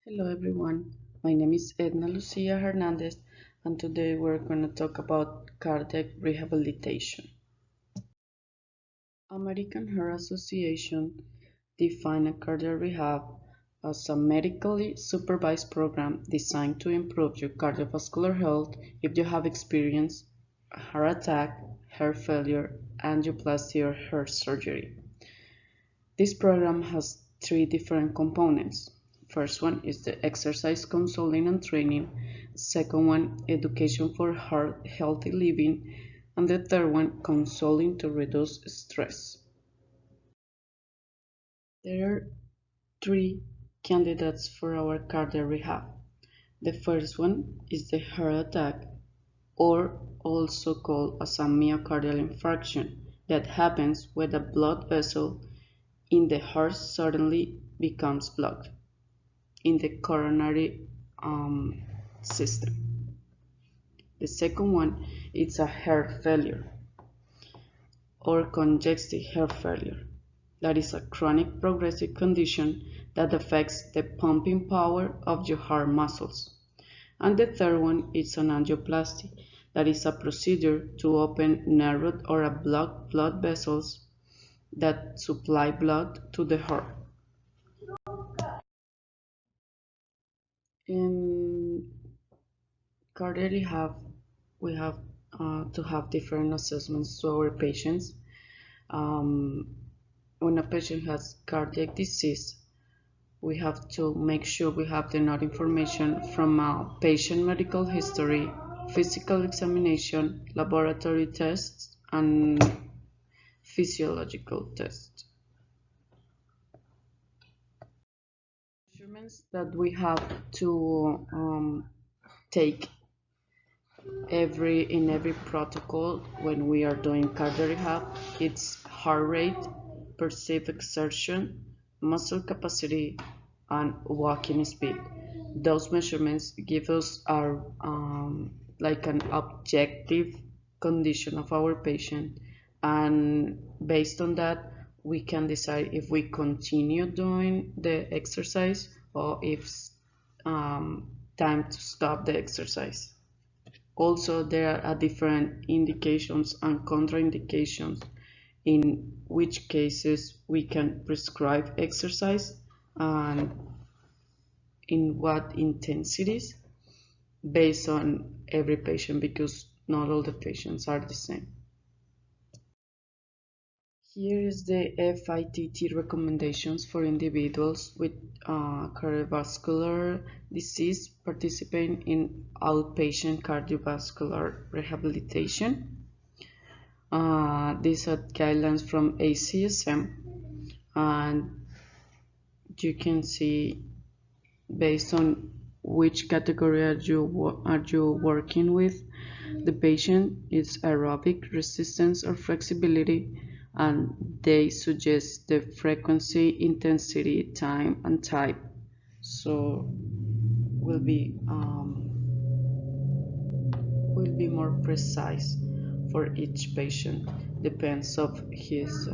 Hello everyone, my name is Edna Lucia Hernandez and today we're going to talk about cardiac rehabilitation. American Heart Association defines a cardiac rehab as a medically supervised program designed to improve your cardiovascular health if you have experienced a heart attack, heart failure, angioplasty or heart surgery. This program has three different components. First one is the exercise counseling and training. Second one, education for healthy living. And the third one, counseling to reduce stress. There are three candidates for our cardiac rehab. The first one is the heart attack, or also called as a myocardial infarction, that happens when a blood vessel in the heart suddenly becomes blocked in the coronary system. The second one is a heart failure or congestive heart failure. That is a chronic progressive condition that affects the pumping power of your heart muscles. And the third one is an angioplasty. That is a procedure to open narrowed or blocked blood vessels that supply blood to the heart. In cardiac rehab, we have to have different assessments to our patients. Um, when a patient has cardiac disease, we have to make sure we have the enough information from a patient medical history, physical examination, laboratory tests, and physiological tests. Measurements that we have to take in every protocol when we are doing cardio rehab, it's heart rate, perceived exertion, muscle capacity, and walking speed. Those measurements give us our like an objective condition of our patient, and based on that, we can decide if we continue doing the exercise or if time to stop the exercise. Also, there are different indications and contraindications in which cases we can prescribe exercise and in what intensities based on every patient, because not all the patients are the same. Here is the FITT recommendations for individuals with cardiovascular disease participating in outpatient cardiovascular rehabilitation. These are guidelines from ACSM, and you can see based on which category are you working with. The patient is aerobic resistance or flexibility, and they suggest the frequency, intensity, time, and type. So will be more precise for each patient. Depends of his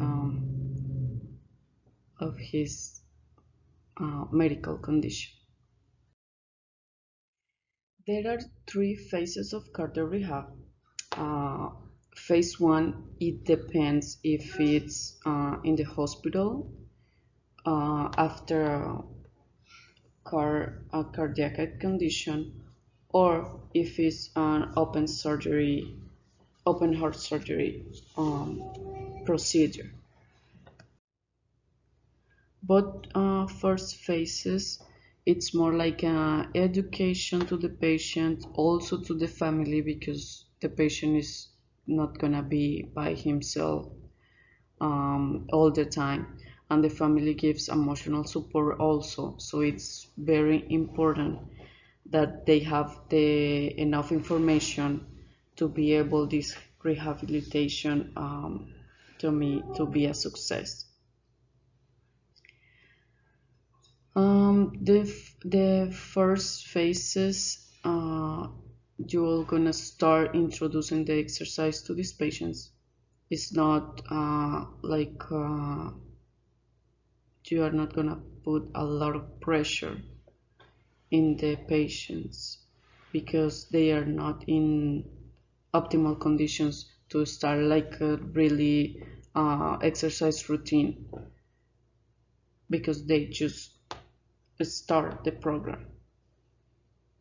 medical condition. There are three phases of cardio rehab. Uh, Phase one, it depends if it's in the hospital after a cardiac condition, or if it's an open heart surgery procedure. But first phases, it's more like education to the patient, also to the family, because the patient is not gonna be by himself all the time, and the family gives emotional support also. So it's very important that they have the enough information to be able this rehabilitation to be a success. The first phases, you're gonna start introducing the exercise to these patients. It's not like you are not gonna put a lot of pressure. in the patients because they are not in optimal conditions to start like a really exercise routine because they just start the program.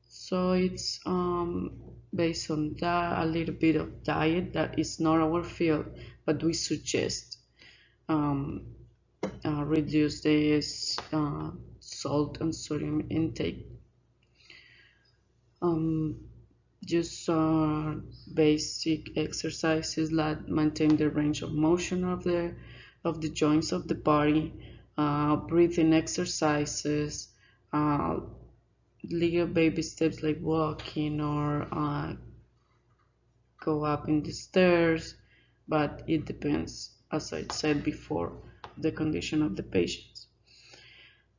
So it's based on that, a little bit of diet that is not our field, but we suggest um, reduce this salt and sodium intake. Um, just basic exercises that maintain the range of motion of the joints of the body, breathing exercises, uh, little baby steps like walking or go up in the stairs, but it depends, as I said before, the condition of the patients.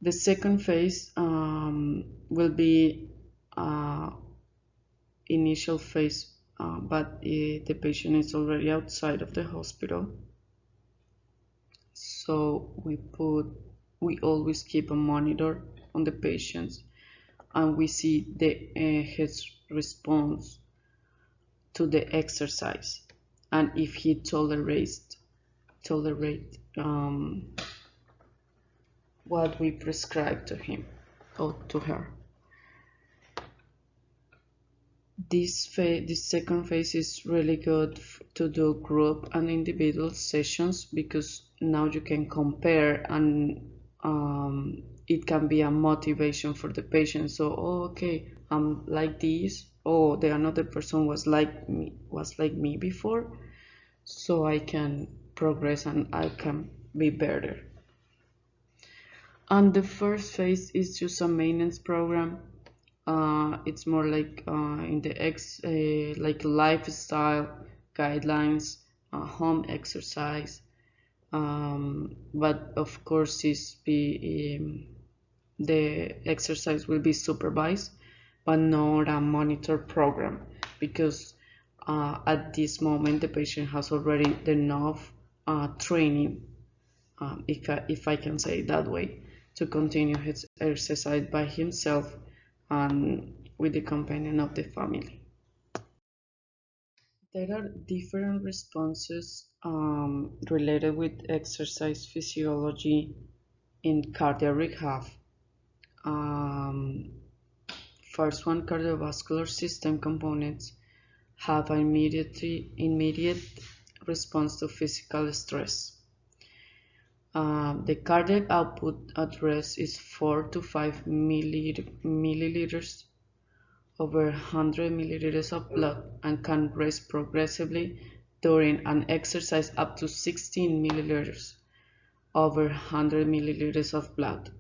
The second phase will be uh, initial phase, but the patient is already outside of the hospital. So we always keep a monitor on the patients, and we see his response to the exercise, and if he tolerate what we prescribe to him or to her. This second phase is really good to do group and individual sessions because now you can compare and it can be a motivation for the patient. So, oh, okay, I'm like this. Oh, the another person was like me before, so I can progress and I can be better. And the first phase is just a maintenance program. It's more like in the like lifestyle guidelines, home exercise, but of course the exercise will be supervised, but not a monitor program because at this moment the patient has already enough training, if I can say it that way, to continue his exercise by himself and with the companion of the family. There are different responses related with exercise physiology in cardiac rehab. Um, First one, cardiovascular system components have an immediate response to physical stress. The cardiac output at rest is 4 to 5 milliliters over 100 milliliters of blood and can raise progressively during an exercise up to 16 milliliters over 100 milliliters of blood.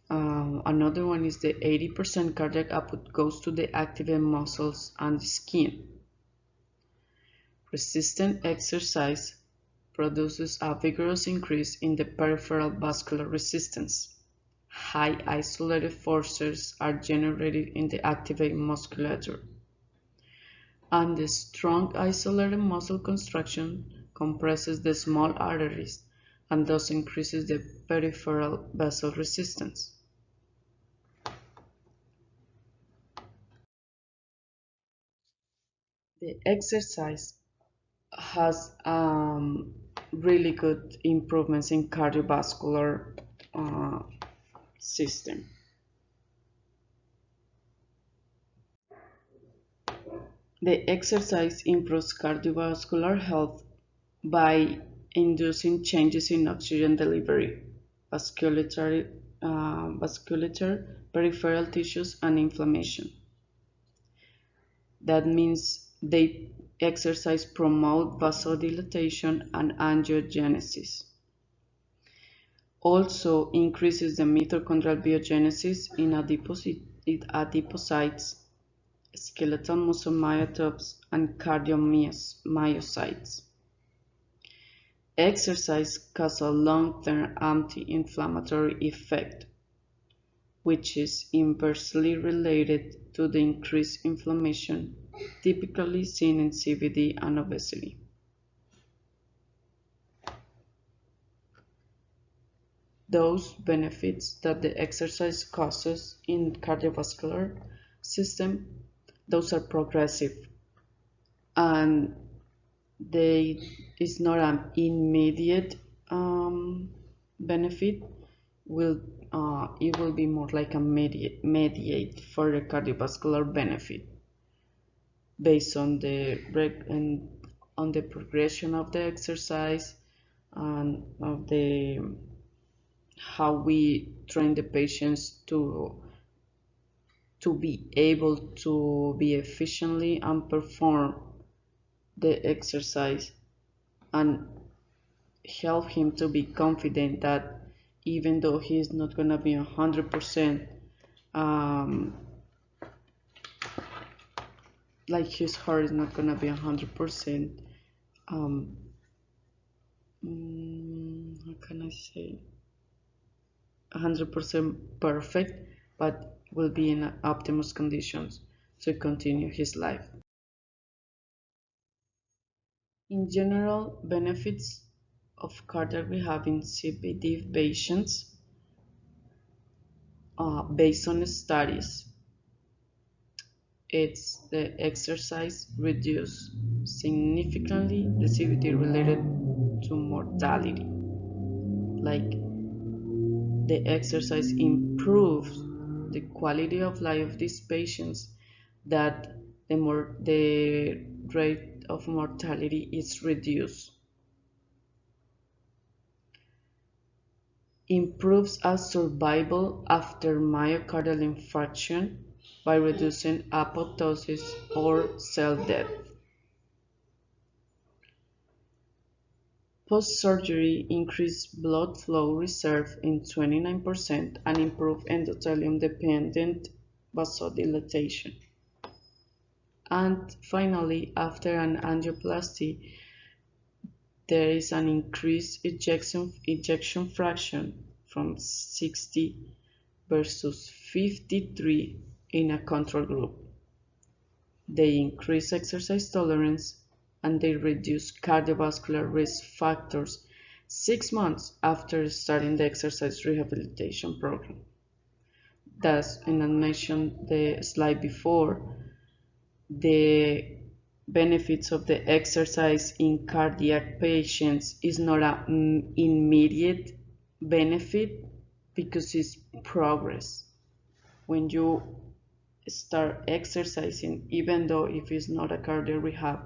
Another one is the 80% cardiac output goes to the activated muscles and the skin. Resistant exercise produces a vigorous increase in the peripheral vascular resistance. High isolated forces are generated in the activated musculature. And the strong isolated muscle contraction compresses the small arteries and thus increases the peripheral vessel resistance. The exercise has really good improvements in cardiovascular uh, system. The exercise improves cardiovascular health by inducing changes in oxygen delivery, vasculature, peripheral tissues, and inflammation. That means they exercise promote vasodilation and angiogenesis. Also increases the mitochondrial biogenesis in adipocytes, skeletal muscle myotubes, and cardiomyocytes. Exercise causes a long-term anti-inflammatory effect, which is inversely related to the increased inflammation typically seen in CVD and obesity. those benefits that the exercise causes in cardiovascular system, those are progressive, and they is not an immediate benefit. Will It will be more like a mediate for the cardiovascular benefit based on on the progression of the exercise and of the how we train the patients to be able to be efficiently and perform the exercise, and help him to be confident that even though he's not gonna be 100%, like his heart is not gonna be 100%, how can I say, 100% perfect, but will be in optimal conditions to continue his life. In general, benefits of cardiac rehab in CVD patients, based on studies, it's the exercise reduce significantly the CVD related to mortality. Like the exercise improves the quality of life of these patients, that the rate of mortality is reduced. Improves our survival after myocardial infarction by reducing apoptosis or cell death. Post-surgery increased blood flow reserve in 29% and improved endothelium-dependent vasodilation. And finally, after an angioplasty, there is an increased ejection fraction from 60 versus 53 in a control group. They increase exercise tolerance and they reduce cardiovascular risk factors 6 months after starting the exercise rehabilitation program. Thus, and I mentioned the slide before, the benefits of the exercise in cardiac patients is not an immediate benefit because it's progress. When you start exercising, even though if it's not a cardiac rehab,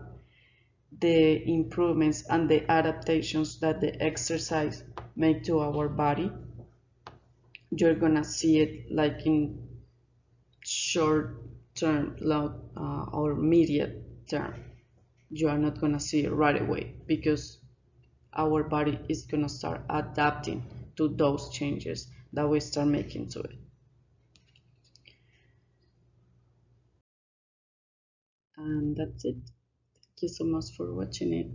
the improvements and the adaptations that the exercise make to our body, you're gonna see it like in short term, long or immediate term. You are not gonna see it right away because our body is gonna start adapting to those changes that we start making to it. And that's it. Thank you so much for watching it.